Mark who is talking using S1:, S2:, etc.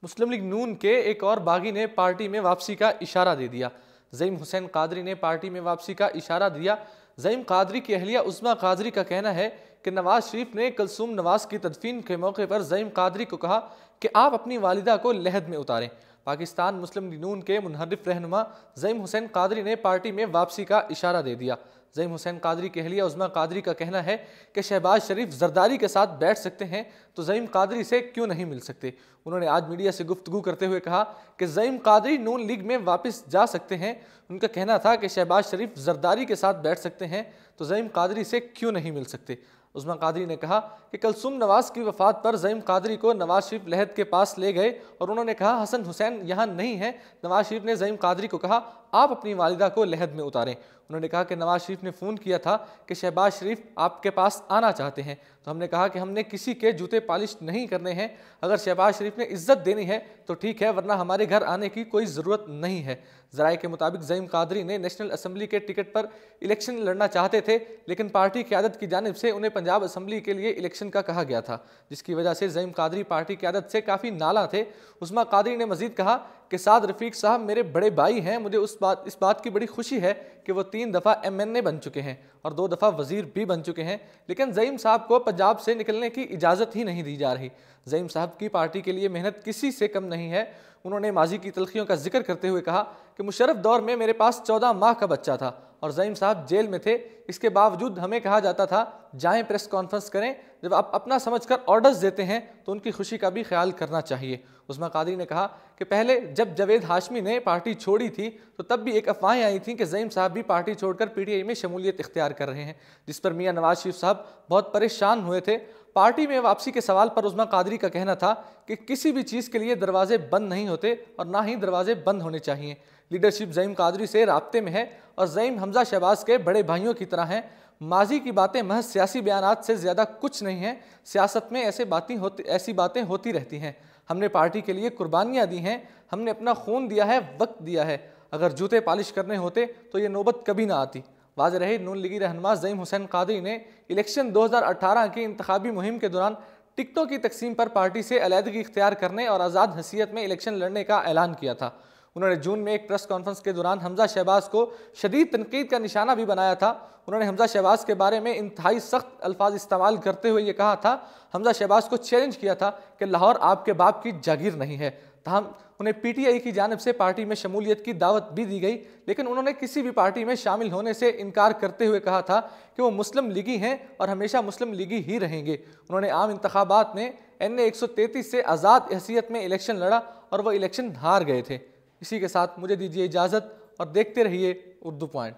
S1: मुस्लिम league नून के एक और बागी ने पार्टी में वापसी का इशारा दे दिया। ज़ईम हुसैन कादरी ने पार्टी में वापसी का इशारा दिया। ज़ईम कादरी की अहलिया उस्मा कादरी का कहना है कि नवाज शरीफ ने कलसूम नवाज की तदफीन के मौके पर ज़ईम कादरी को कहा कि आप अपनी वालिदा को लहद में उतारें। पाकिस्तान मुस्लिम लीग नून के मुनहरिफ रहनुमा ज़ईम हुसैन कादरी ने पार्टी में वापसी का इशारा दे दिया। ज़ईम हुसैन कादरी की अहलिया उस्मा कादरी का कहना है कि शहबाज शरीफ जरदारी के साथ बैठ सकते हैं तो ज़ईम कादरी से क्यों नहीं मिल सकते। उन्होंने आज मीडिया से गुफ्तगू करते हुए कहा कि ज़ईम कादरी नून लीग में वापस जा सकते हैं। उनका कहना था कि शहबाज शरीफ जरदारी के साथ बैठ सकते हैं तो ज़ईम कादरी से क्यों नहीं मिल सकते। उस्मा कादरी ने कहा कि कलसूम नवाज की वफात पर ज़ईम कादरी को नवाज शरीफ लहद के पास ले गए और उन्होंने कहा हसन हुसैन यहाँ नहीं है। नवाज शरीफ ने ज़ईम कादरी को कहा आप अपनी वालिदा को लहद में उतारें। उन्होंने कहा कि नवाज शरीफ ने फ़ोन किया था कि शहबाज शरीफ आपके पास आना चाहते हैं, तो हमने कहा कि हमने किसी के जूते पॉलिश नहीं करने हैं। अगर शहबाज शरीफ ने इज्जत देनी है तो ठीक है, वरना हमारे घर आने की कोई ज़रूरत नहीं है। ज़राए के मुताबिक ज़ईम कादरी ने नेशनल असम्बली के टिकट पर इलेक्शन लड़ना चाहते थे, लेकिन पार्टी क़यादत की जानिब से उन्हें पंजाब असम्बली के लिए इलेक्शन का कहा गया था, जिसकी वजह से ज़ईम कादरी पार्टी क़यादत से काफ़ी नाला थे। उस्मा कादरी ने मज़ीद कहा कि साद रफ़ीक साहब मेरे बड़े भाई हैं। मुझे इस बात की बड़ी खुशी है कि वो 3 दफ़ा MNA बन चुके हैं और 2 दफ़ा वज़ीर भी बन चुके हैं, लेकिन ज़ईम साहब को पंजाब से निकलने की इजाज़त ही नहीं दी जा रही। ज़ईम साहब की पार्टी के लिए मेहनत किसी से कम नहीं है। उन्होंने माजी की तलखियों का जिक्र करते हुए कहा कि मुशर्रफ दौर में मेरे पास 14 माह का बच्चा था और ज़ईम साहब जेल में थे। इसके बावजूद हमें कहा जाता था जाएं प्रेस कॉन्फ्रेंस करें। जब आप अपना समझकर ऑर्डर्स देते हैं तो उनकी खुशी का भी ख्याल करना चाहिए। उस्मा कादरी ने कहा कि पहले जब जावेद हाशमी ने पार्टी छोड़ी थी तो तब भी एक अफवाहें आई थीं कि ज़ईम साहब भी पार्टी छोड़कर PTI में शमूलियत इख्तियार कर रहे हैं, जिस पर मियां नवाज शरीफ साहब बहुत परेशान हुए थे। पार्टी में वापसी के सवाल पर उस्मा कादरी का कहना था कि किसी भी चीज़ के लिए दरवाजे बंद नहीं होते और ना ही दरवाजे बंद होने चाहिए। लीडरशिप ज़ईम कादरी से राब्ते में है और ज़ईम हमजा शहबाज के बड़े भाइयों की तरह हैं। माजी की बातें महज सियासी बयानात से ज़्यादा कुछ नहीं है। सियासत में ऐसी बातें होती रहती हैं। हमने पार्टी के लिए कुर्बानियाँ दी हैं, हमने अपना खून दिया है, वक्त दिया है। अगर जूते पॉलिश करने होते तो ये नौबत कभी ना आती। वाज़ेह रहे नून लीगी रहनुमा ज़ईम हुसैन कादरी ने इलेक्शन 2018 की इंतखाबी मुहिम के दौरान टिकटों की तकसीम पर पार्टी से अलहदगी इख्तियार करने और आज़ाद हैसियत में इलेक्शन लड़ने का ऐलान किया था। उन्होंने जून में एक प्रेस कॉन्फ्रेंस के दौरान हमजा शहबाज को शदीद तनकीद का निशाना भी बनाया था। उन्होंने हमजा शहबाज के बारे में इंतहाई सख्त अल्फाज इस्तेमाल करते हुए ये कहा था, हमजा शहबाज को चैलेंज किया था कि लाहौर आपके बाप की जागीर नहीं है। तहम उन्हें PTI की जानिब से पार्टी में शमूलियत की दावत भी दी गई, लेकिन उन्होंने किसी भी पार्टी में शामिल होने से इनकार करते हुए कहा था कि वो मुस्लिम लीगी हैं और हमेशा मुस्लिम लीगी ही रहेंगे। उन्होंने आम इंतखाबात में NA 133 से आज़ाद हैसियत में इलेक्शन लड़ा और वह इलेक्शन हार गए थे। इसी के साथ मुझे दीजिए इजाज़त और देखते रहिए उर्दू पॉइंट।